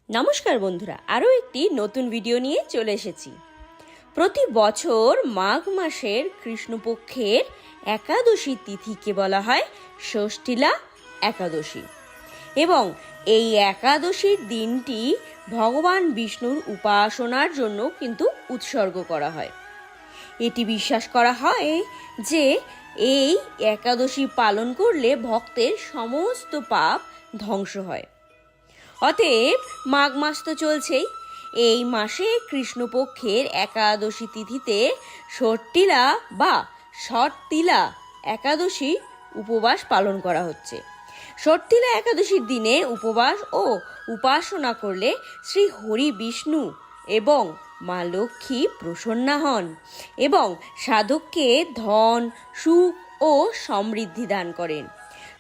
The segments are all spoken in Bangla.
নমস্কার বন্ধুরা, আরও একটি নতুন ভিডিও নিয়ে চলে এসেছি। প্রতি বছর মাঘ মাসের কৃষ্ণপক্ষের একাদশী তিথিকে বলা হয় ষষ্ঠীলা একাদশী এবং এই একাদশীর দিনটি ভগবান বিষ্ণুর উপাসনার জন্য কিন্তু উৎসর্গ করা হয়। এটি বিশ্বাস করা হয় যে এই একাদশী পালন করলে ভক্তের সমস্ত পাপ ধ্বংস হয়। অতএব মাঘ মাস তো চলছেই, এই মাসে কৃষ্ণপক্ষের একাদশী তিথিতে ষট্টিলা বা ষটতিলা একাদশী উপবাস পালন করা হচ্ছে। ষটতিলা একাদশীর দিনে উপবাস ও উপাসনা করলে শ্রী হরি বিষ্ণু এবং মা লক্ষ্মী প্রসন্না হন এবং সাধককে ধন, সুখ ও সমৃদ্ধি দান করেন।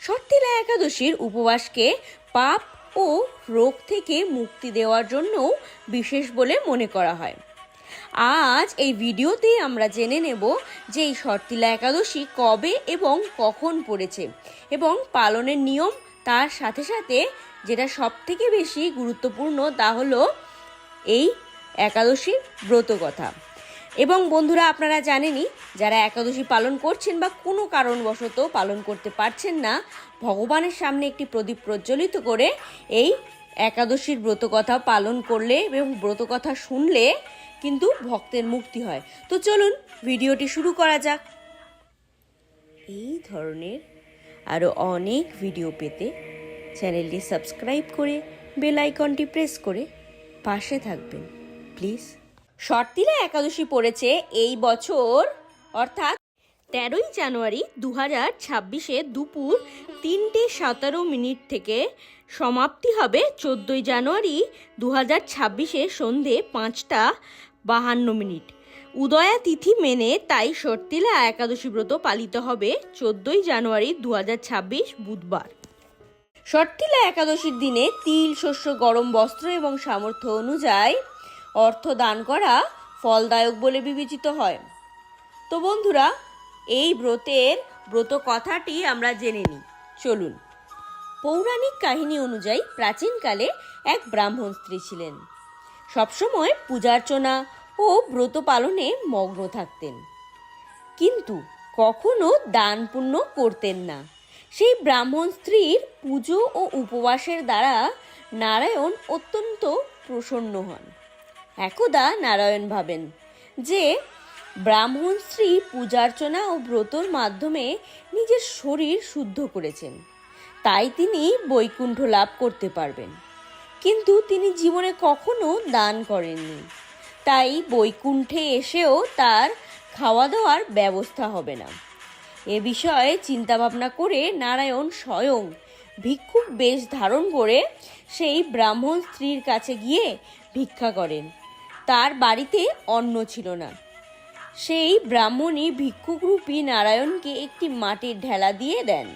ষটতিলা একাদশীর উপবাসকে পাপ ও রোগ থেকে মুক্তি দেওয়ার জন্য বিশেষ বলে মনে করা হয়। আজ এই ভিডিওতে আমরা জেনে নেব যে এই ষটতিলা একাদশী কবে এবং কখন পড়েছে এবং পালনের নিয়ম, তার সাথে সাথে যেটা সব থেকে বেশি গুরুত্বপূর্ণ তা হলো এই একাদশীর ব্রত কথা। এবং বন্ধুরা, আপনারা জানেনই, যারা একাদশী পালন করছেন বা কোনো কারণবশত পালন করতে পারছেন না, ভগবানের সামনে একটি প্রদীপ প্রজ্বলিত করে এই একাদশীর ব্রতকথা পালন করলে এবং ব্রতকথা শুনলে কিন্তু ভক্তের মুক্তি হয়। তো চলুন ভিডিওটি শুরু করা যাক। এই ধরনের আরও অনেক ভিডিও পেতে চ্যানেলটি সাবস্ক্রাইব করে বেল আইকনটি প্রেস করে পাশে থাকবেন প্লিজ। ষটতিলা একাদশী পড়েছে এই বছর অর্থাৎ 13ই জানুয়ারি 2026 দুপুর 3:17 থেকে সমাপ্তি হবে 14ই জানুয়ারি 2026 সন্ধে 5:52। উদয়া তিথি মেনে তাই ষটতিলা একাদশী ব্রত পালিত হবে 14ই জানুয়ারি 2026 বুধবার। ষটতিলা একাদশীর দিনে তিল, শস্য, গরম বস্ত্র এবং সামর্থ্য অনুযায়ী অর্থ দান করা ফলদায়ক বলে বিবেচিত হয়। তো বন্ধুরা, এই ব্রতের ব্রত কথাটি আমরা জেনে নিই, চলুন। পৌরাণিক কাহিনী অনুযায়ী প্রাচীনকালে এক ব্রাহ্মণ স্ত্রী ছিলেন। সবসময় পূজার্চনা ও ব্রত পালনে মগ্ন থাকতেন, কিন্তু কখনো দান পুণ্য করতেন না। সেই ব্রাহ্মণ স্ত্রীর পুজো ও উপবাসের দ্বারা নারায়ণ অত্যন্ত প্রসন্ন হন। একদা নারায়ণ ভাবেন যে ব্রাহ্মণ স্ত্রী পূজার্চনা ও ব্রতর মাধ্যমে নিজের শরীর শুদ্ধ করেছেন, তাই তিনি বৈকুণ্ঠ লাভ করতে পারবেন। কিন্তু তিনি জীবনে কখনো দান করেননি, তাই বৈকুণ্ঠে এসেও তার খাওয়া দাওয়ার ব্যবস্থা হবে না। এ বিষয়ে চিন্তাভাবনা করে নারায়ণ স্বয়ং ভিক্ষুক বেশ ধারণ করে সেই ব্রাহ্মণ স্ত্রীর কাছে গিয়ে ভিক্ষা করেন। তার বাড়িতে অন্ন ছিল না। সেই ব্রাহ্মণী ভিক্ষুকরূপী নারায়ণকে একটি মাটির ঢেলা দিয়ে দেন।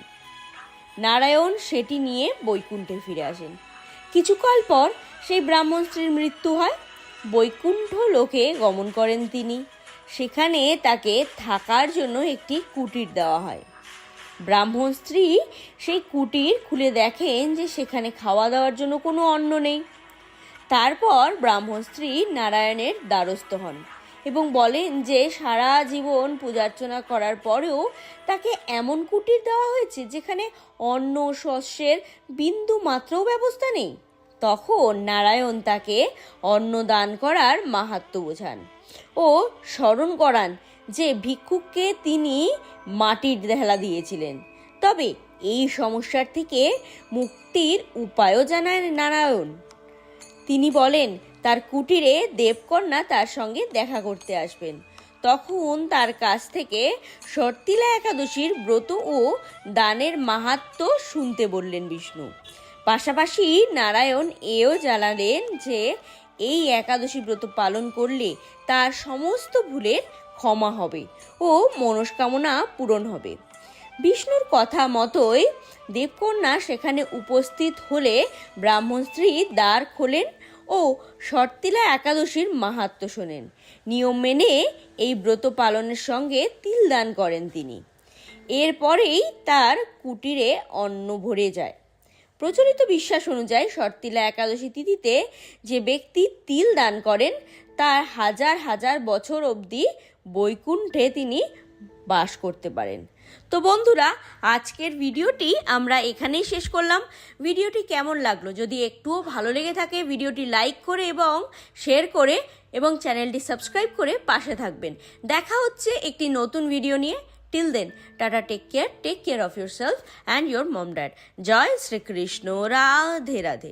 নারায়ণ সেটি নিয়ে বৈকুণ্ঠে ফিরে আসেন। কিছুকাল পর সেই ব্রাহ্মণ স্ত্রীর মৃত্যু হয়। বৈকুণ্ঠ লোকে গমন করেন তিনি। সেখানে তাকে থাকার জন্য একটি কুটির দেওয়া হয়। ব্রাহ্মণ স্ত্রী সেই কুটির খুলে দেখেন যে সেখানে খাওয়া দাওয়ার জন্য কোনো অন্ন নেই। তারপর ব্রাহ্মণ স্ত্রী নারায়ণের দ্বারস্থ হন এবং বলেন যে সারা জীবন পূজার্চনা করার পরেও তাকে এমন কুটির দেওয়া হয়েছে যেখানে অন্ন শস্যের বিন্দু মাত্রও ব্যবস্থা নেই। তখন নারায়ণ তাকে অন্ন দান করার মাহাত্ম্য বোঝান ও স্মরণ করান যে ভিক্ষুককে তিনি মাটির ঢেলা দিয়েছিলেন। তবে এই সমস্যার থেকে মুক্তির উপায়ও জানান নারায়ণ। তিনি বলেন তার কুটিরে দেবকন্যা তার সঙ্গে দেখা করতে আসবেন। তখন তার কাছ থেকে ষটতিলা একাদশীর ব্রত ও দানের মাহাত্ম্য শুনতে বললেন বিষ্ণু। পাশাপাশি নারায়ণ এও জানালেন যে এই একাদশী ব্রত পালন করলে তার সমস্ত ভুলের ক্ষমা হবে ও মনস্কামনা পূরণ হবে। বিষ্ণুর কথা মতোই দেবকন্যা সেখানে উপস্থিত হলে ব্রাহ্মণ স্ত্রী দ্বার খোলেন ও ষটতিলা একাদশীর মাহাত্ম্য শোনেন। নিয়ম মেনে এই ব্রত পালনের সঙ্গে তিল দান করেন তিনি। এরপরেই তার কুটিরে অন্ন ভরে যায়। প্রচলিত বিশ্বাস অনুযায়ী শর্তিলা একাদশী তিথিতে যে ব্যক্তি তিল দান করেন তার হাজার হাজার বছর অবধি বৈকুণ্ঠে তিনি বাস করতে পারেন। তো বন্ধুরা, আজকের ভিডিওটি আমরা এখানেই শেষ করলাম। ভিডিওটি কেমন লাগলো? যদি একটুও ভালো লেগে থাকে ভিডিওটি লাইক করে এবং শেয়ার করে এবং চ্যানেলটি সাবস্ক্রাইব করে পাশে থাকবেন। দেখা হচ্ছে একটি নতুন ভিডিও নিয়ে। Till then, tata, take care of yourself and your mom dad. জয় শ্রীকৃষ্ণ, রাধে রাধে।